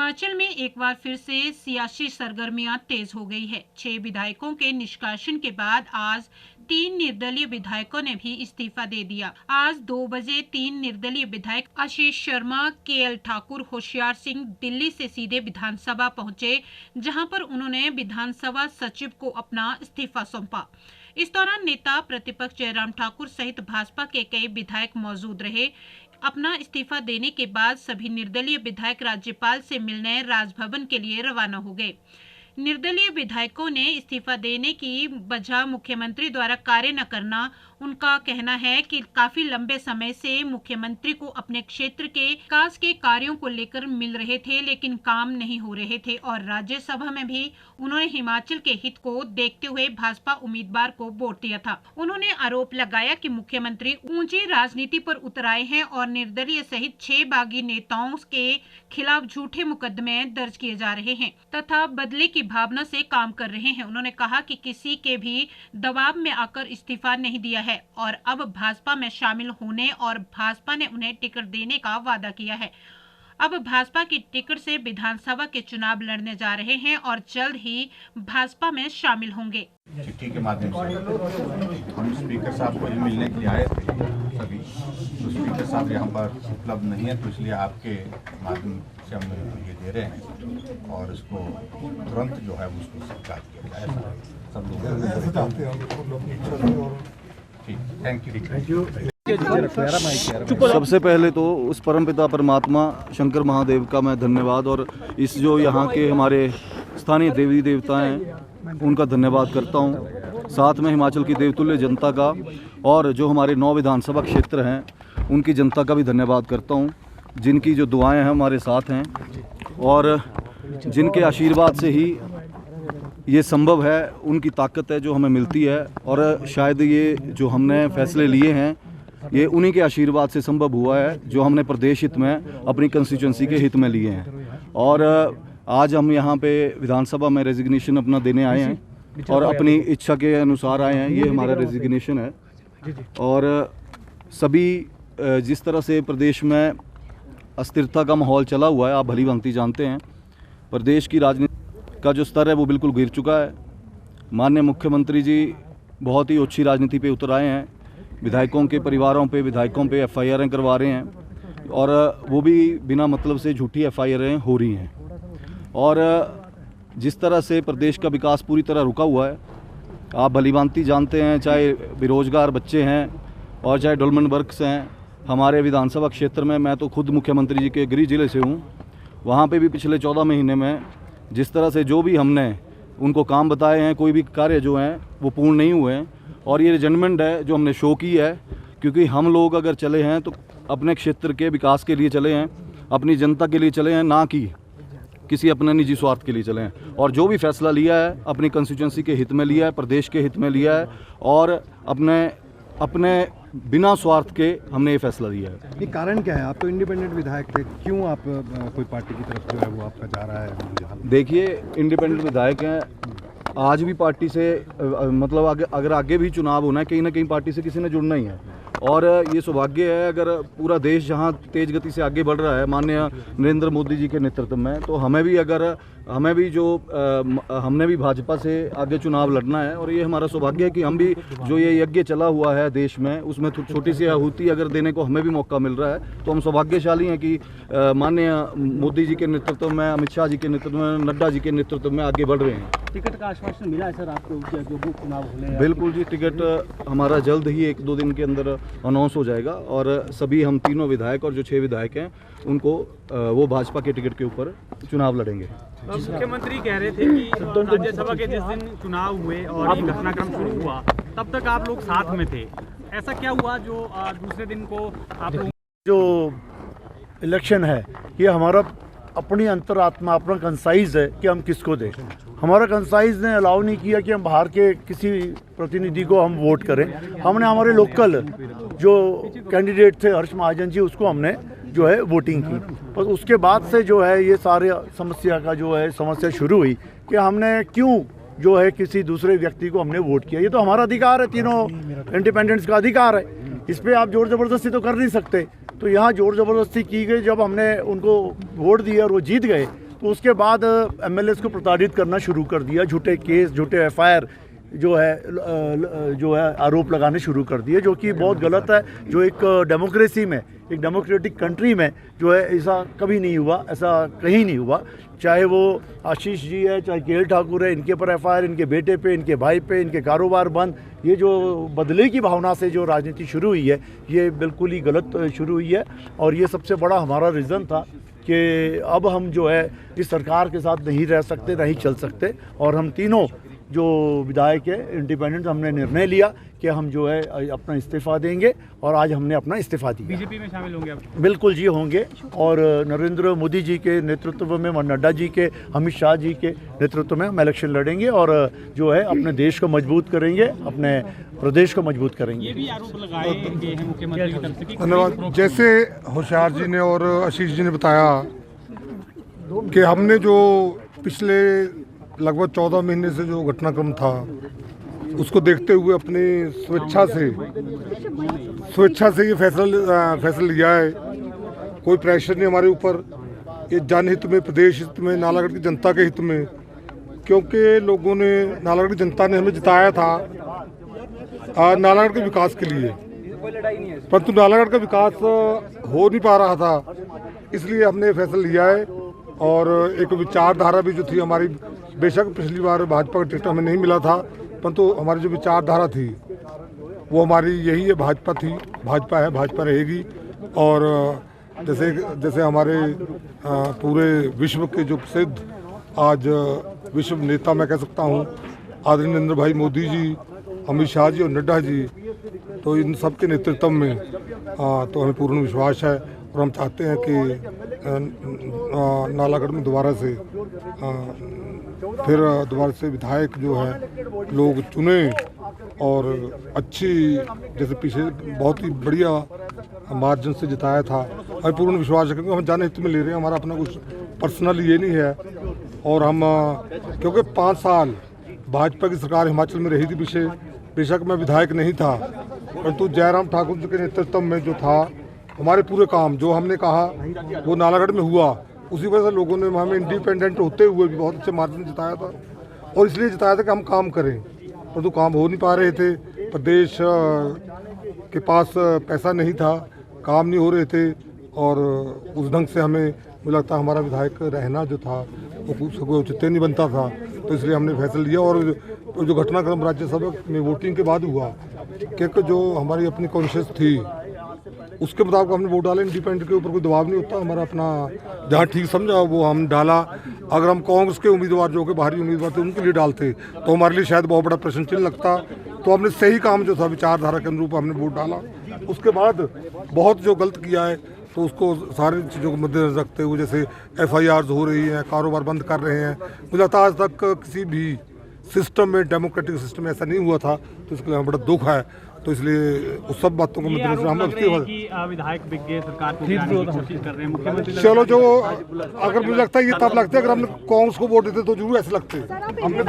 हिमाचल में एक बार फिर से सियासी सरगर्मियां तेज हो गई है। 6 विधायकों के निष्कासन के बाद आज 3 निर्दलीय विधायकों ने भी इस्तीफा दे दिया। आज 2 बजे 3 निर्दलीय विधायक आशीष शर्मा, केएल ठाकुर, होशियार सिंह दिल्ली से सीधे विधानसभा पहुंचे, जहां पर उन्होंने विधानसभा सचिव को अपना इस्तीफा सौंपा। इस दौरान नेता प्रतिपक्ष जयराम ठाकुर सहित भाजपा के कई विधायक मौजूद रहे। अपना इस्तीफा देने के बाद सभी निर्दलीय विधायक राज्यपाल से मिलने राजभवन के लिए रवाना हो गए। निर्दलीय विधायकों ने इस्तीफा देने की वजह मुख्यमंत्री द्वारा कार्य न करना। उनका कहना है कि काफी लंबे समय से मुख्यमंत्री को अपने क्षेत्र के विकास के कार्यों को लेकर मिल रहे थे, लेकिन काम नहीं हो रहे थे और राज्यसभा में भी उन्होंने हिमाचल के हित को देखते हुए भाजपा उम्मीदवार को वोट दिया था। उन्होंने आरोप लगाया कि मुख्यमंत्री ऊंची राजनीति पर उतर आए हैं और निर्दलीय सहित 6 बागी नेताओं के खिलाफ झूठे मुकदमे दर्ज किए जा रहे हैं तथा बदले की भावना से काम कर रहे हैं। उन्होंने कहा कि किसी के भी दबाव में आकर इस्तीफा नहीं दिया है और अब भाजपा में शामिल होने और भाजपा ने उन्हें टिकट देने का वादा किया है। अब भाजपा की टिकट से विधानसभा के चुनाव लड़ने जा रहे हैं और जल्द ही भाजपा में शामिल होंगे। चिट्ठी के माध्यम से हम स्पीकर साहब को मिलने के लिए आए थे सभी, तो स्पीकर साहब यहाँ पर उपलब्ध नहीं है, तो इसलिए आपके माध्यम से हम ये दे रहे हैं और इसको तुरंत जो है उसको स्वीकार किया जाए। सब लोग थैंक यू। सबसे पहले तो उस परमपिता परमात्मा शंकर महादेव का मैं धन्यवाद और इस जो यहाँ के हमारे स्थानीय देवी देवता हैं उनका धन्यवाद करता हूँ। साथ में हिमाचल की देवतुल्य जनता का और जो हमारे 9 विधानसभा क्षेत्र हैं उनकी जनता का भी धन्यवाद करता हूँ, जिनकी जो दुआएं हैं हमारे साथ हैं और जिनके आशीर्वाद से ही ये संभव है, उनकी ताकत है जो हमें मिलती है और शायद ये जो हमने फैसले लिए हैं ये उन्हीं के आशीर्वाद से संभव हुआ है जो हमने प्रदेश हित में अपनी कंस्टिट्यूंसी के हित में लिए हैं। और आज हम यहाँ पे विधानसभा में रेजिग्नेशन अपना देने आए हैं और अपनी इच्छा के अनुसार आए हैं। ये हमारा रेजिग्नेशन है और सभी जिस तरह से प्रदेश में अस्थिरता का माहौल चला हुआ है, आप भली भांति जानते हैं, प्रदेश की राजनीति का जो स्तर है वो बिल्कुल गिर चुका है। माननीय मुख्यमंत्री जी बहुत ही अच्छी राजनीति पे उतर आए हैं, विधायकों के परिवारों पे, विधायकों पे एफआईआरें करवा रहे हैं और वो भी बिना मतलब से झूठी एफआईआरें हो रही हैं। और जिस तरह से प्रदेश का विकास पूरी तरह रुका हुआ है, आप भलीभांति जानते हैं, चाहे बेरोजगार बच्चे हैं और चाहे डेवलपमेंट वर्क्स हैं। हमारे विधानसभा क्षेत्र में, मैं तो खुद मुख्यमंत्री जी के गृह जिले से हूँ, वहाँ पे भी पिछले 14 महीने में जिस तरह से जो भी हमने उनको काम बताए हैं, कोई भी कार्य जो हैं वो पूर्ण नहीं हुए हैं और ये रिजनमेंट है जो हमने शो की है, क्योंकि हम लोग अगर चले हैं तो अपने क्षेत्र के विकास के लिए चले हैं, अपनी जनता के लिए चले हैं, ना कि किसी अपने निजी स्वार्थ के लिए चले हैं। और जो भी फैसला लिया है अपनी कंस्टिट्यूंसी के हित में लिया है, प्रदेश के हित में लिया है और अपने बिना स्वार्थ के हमने ये फैसला लिया है। ये कारण क्या है? आप तो इंडिपेंडेंट विधायक थे, क्यों आप कोई पार्टी की तरफ जो है वो आपका जा रहा है? देखिए, इंडिपेंडेंट विधायक हैं, आज भी पार्टी से मतलब अगर आगे भी चुनाव होना है, कहीं ना कहीं पार्टी से किसी ने जुड़ना ही है और ये सौभाग्य है अगर पूरा देश जहां तेज गति से आगे बढ़ रहा है माननीय नरेंद्र मोदी जी के नेतृत्व में, तो हमने भी भाजपा से आगे चुनाव लड़ना है और ये हमारा सौभाग्य है कि हम भी जो ये यज्ञ चला हुआ है देश में, उसमें छोटी सी आहुति अगर देने को हमें भी मौका मिल रहा है तो हम सौभाग्यशाली हैं कि माननीय मोदी जी के नेतृत्व में, अमित शाह जी के नेतृत्व में, नड्डा जी के नेतृत्व में आगे बढ़ रहे हैं। टिकट का आश्वासन मिला है सर आपको जो चुनाव होने? बिल्कुल जी, टिकट हमारा जल्द ही 1-2 दिन के अंदर अनाउंस हो जाएगा और सभी हम तीनों विधायक और जो 6 विधायक हैं उनको वो भाजपा के टिकट के ऊपर चुनाव लड़ेंगे। मुख्यमंत्री कह रहे थे कि राज्यसभा के जिस दिन चुनाव हुए और ये घटनाक्रम शुरू हुआ तब तक आप लोग साथ में थे, ऐसा क्या हुआ जो दूसरे दिन को आप लोग? जो इलेक्शन है ये हमारा अपनी अंतरात्मा, अपना कंसाइज है कि हम किसको दें। हमारा कंसाइज ने अलाउ नहीं किया कि हम बाहर के किसी प्रतिनिधि को हम वोट करें। हमने हमारे लोकल जो कैंडिडेट थे हर्ष महाजन जी, उसको हमने जो है वोटिंग की और उसके बाद से जो है ये सारे समस्या शुरू हुई कि हमने क्यों जो है किसी दूसरे व्यक्ति को हमने वोट किया। ये तो हमारा अधिकार है, तीनों इंडिपेंडेंट्स का अधिकार है, इस पर आप जोर ज़बरदस्ती तो कर नहीं सकते। तो यहाँ जोर ज़बरदस्ती की गई, जब हमने उनको वोट दिया और वो जीत गए तो उसके बाद एमएलएस को प्रताड़ित करना शुरू कर दिया, झूठे केस, झूठे एफआईआर जो है आरोप लगाने शुरू कर दिए, जो कि बहुत गलत है। जो एक डेमोक्रेसी में, एक डेमोक्रेटिक कंट्री में जो है ऐसा कभी नहीं हुआ, ऐसा कहीं नहीं हुआ। चाहे वो आशीष जी है, चाहे केएल ठाकुर है, इनके ऊपर एफआईआर, इनके बेटे पे, इनके भाई पे, इनके कारोबार बंद। ये जो बदले की भावना से जो राजनीति शुरू हुई है, ये बिल्कुल ही गलत शुरू हुई है। और ये सबसे बड़ा हमारा रीज़न था कि अब हम जो है इस सरकार के साथ नहीं रह सकते, नहीं चल सकते। और हम तीनों जो विधायक है इंडिपेंडेंट, हमने निर्णय लिया कि हम जो है अपना इस्तीफ़ा देंगे, और आज हमने अपना इस्तीफ़ा दिया। बीजेपी में शामिल होंगे आप? बिल्कुल जी होंगे, और नरेंद्र मोदी जी के नेतृत्व में, नड्डा जी के, अमित शाह जी के नेतृत्व में हम इलेक्शन लड़ेंगे, और जो है अपने देश को मजबूत करेंगे, अपने प्रदेश को मजबूत करेंगे। ये भी आरोप लगाए गए हैं मुख्यमंत्री की तरफ से कि धन्यवाद। जैसे होशियार जी ने और आशीष जी ने बताया कि हमने जो पिछले लगभग 14 महीने से जो घटनाक्रम था, उसको देखते हुए अपनी स्वेच्छा से ये फैसला लिया है। कोई प्रेशर नहीं हमारे ऊपर, ये जनहित में, प्रदेश हित में, नालागढ़ की जनता के हित में, क्योंकि लोगों ने, नालागढ़ की जनता ने हमें जिताया था नालागढ़ के विकास के लिए, परंतु नालागढ़ का विकास हो नहीं पा रहा था, इसलिए हमने फैसला लिया है। और एक विचारधारा भी जो थी हमारी, बेशक पिछली बार भाजपा का टिकट हमें नहीं मिला था, परंतु हमारी जो विचारधारा थी वो हमारी यही है, भाजपा थी, भाजपा है, भाजपा रहेगी। और जैसे हमारे पूरे विश्व के जो प्रसिद्ध आज विश्व नेता मैं कह सकता हूँ, आदरणीय नरेंद्र भाई मोदी जी, अमित शाह जी और नड्डा जी, तो इन सब के नेतृत्व में तो हमें पूर्ण विश्वास है। और हम चाहते हैं कि नालागढ़ में दोबारा से विधायक जो है लोग चुने, और अच्छी, जैसे पीछे बहुत ही बढ़िया मार्जिन से जिताया था, हमें पूर्ण विश्वास है, क्योंकि हम जनहित में ले रहे हैं, हमारा अपना कुछ पर्सनल ये नहीं है। और हम क्योंकि 5 साल भाजपा की सरकार हिमाचल में रही थी पीछे, बेशक मैं विधायक नहीं था, परंतु जयराम ठाकुर जी के नेतृत्व में जो था, हमारे पूरे काम जो हमने कहा वो नालागढ़ में हुआ। उसी वजह से लोगों ने हमें इंडिपेंडेंट होते हुए भी बहुत अच्छे मार्जिन जिताया था, और इसलिए जिताया था कि हम काम करें, परंतु काम हो नहीं पा रहे थे। प्रदेश के पास पैसा नहीं था, काम नहीं हो रहे थे, और उस ढंग से हमें मुझे लगता हमारा विधायक रहना जो था वो उचित नहीं बनता था, तो इसलिए हमने फैसला लिया। और जो घटनाक्रम राज्यसभा में वोटिंग के बाद हुआ, क्योंकि जो हमारी अपनी कॉन्शियस थी उसके मुताबिक हमने वोट डाले। इंडिपेंडेंट के ऊपर कोई दबाव नहीं होता, हमारा अपना जहाँ ठीक समझा वो हम डाला। अगर हम कांग्रेस के उम्मीदवार जो कि बाहरी उम्मीदवार थे उनके लिए डालते तो हमारे लिए शायद बहुत बड़ा प्रश्न चिन्ह लगता, तो हमने सही काम जो था विचारधारा के अनुरूप हमने वोट डाला। उसके बाद बहुत जो गलत किया है तो उसको सारी चीज़ों को मद्देनजर रखते हुए, जैसे FIRs हो रही हैं, कारोबार बंद कर रहे हैं, मुझे लगता है आज तक किसी भी सिस्टम में, डेमोक्रेटिक सिस्टम में ऐसा नहीं हुआ था, तो इसके लिए हमें बड़ा दुख है। तो इसलिए उस सब बातों को मद्देनजर हम विधायक बिग सरकार को गिराने की कोशिश कर रहे हैं मुख्यमंत्री। चलो, जो अगर मुझे लगता है ये तब लगता है अगर हमने कांग्रेस को वोट देते तो जरूर ऐसे लगते। हमने